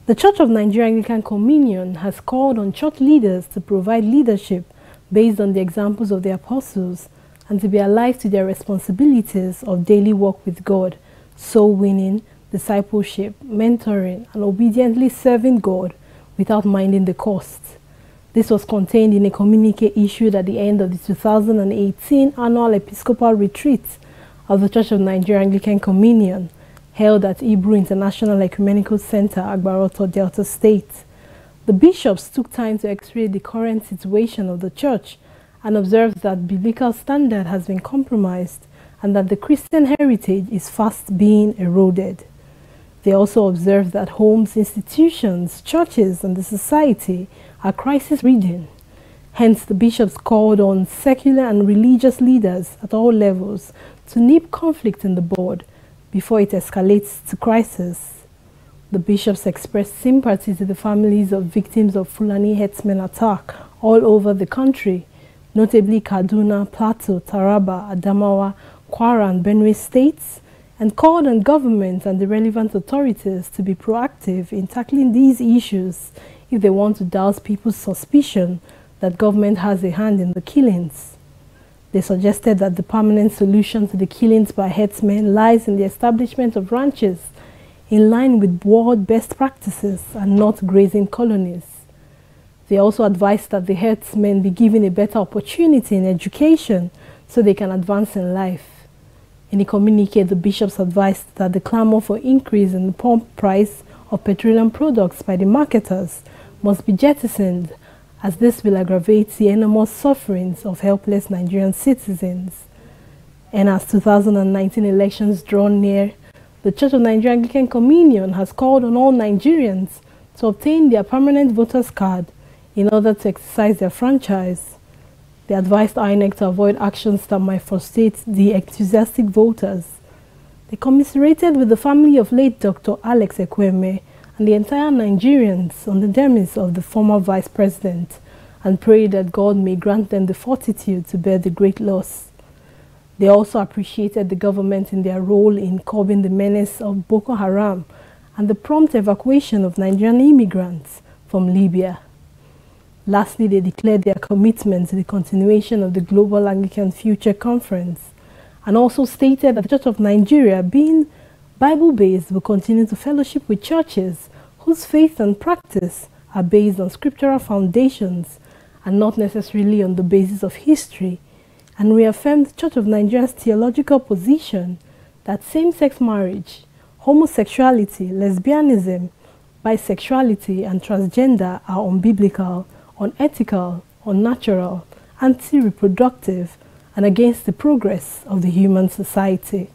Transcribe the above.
The Church of Nigeria Anglican Communion has called on church leaders to provide leadership based on the examples of the apostles and to be alive to their responsibilities of daily work with God, soul winning, discipleship, mentoring, and obediently serving God without minding the cost. This was contained in a communique issued at the end of the 2018 annual Episcopal Retreat of the Church of Nigeria Anglican Communion, held at Hebrew International Ecumenical Center, Agbaroto, Delta State. The bishops took time to x-ray the current situation of the church and observed that biblical standard has been compromised and that the Christian heritage is fast being eroded. They also observed that homes, institutions, churches, and the society are crisis-ridden. Hence, the bishops called on secular and religious leaders at all levels to nip conflict in the board before it escalates to crisis. The bishops expressed sympathy to the families of victims of Fulani herdsmen attack all over the country, notably Kaduna, Plateau, Taraba, Adamawa, Kwara, and Benue states, and called on government and the relevant authorities to be proactive in tackling these issues if they want to douse people's suspicion that government has a hand in the killings. They suggested that the permanent solution to the killings by herdsmen lies in the establishment of ranches in line with world best practices and not grazing colonies. They also advised that the herdsmen be given a better opportunity in education so they can advance in life. In a communique, the bishops advised that the clamor for increase in the pump price of petroleum products by the marketers must be jettisoned, as this will aggravate the enormous sufferings of helpless Nigerian citizens. And as 2019 elections draw near, the Church of Nigeria Anglican Communion has called on all Nigerians to obtain their permanent voters card in order to exercise their franchise. They advised INEC to avoid actions that might frustrate the enthusiastic voters. They commiserated with the family of late Dr. Alex Ekweme and the entire Nigerians on the demise of the former vice president, and prayed that God may grant them the fortitude to bear the great loss. They also appreciated the government in their role in curbing the menace of Boko Haram and the prompt evacuation of Nigerian immigrants from Libya. Lastly, they declared their commitment to the continuation of the Global Anglican Future Conference, and also stated that the Church of Nigeria, being Bible-based, will continue to fellowship with churches whose faith and practice are based on scriptural foundations and not necessarily on the basis of history, and reaffirmed the Church of Nigeria's theological position that same-sex marriage, homosexuality, lesbianism, bisexuality, and transgender are unbiblical, unethical, unnatural, anti-reproductive, and against the progress of the human society.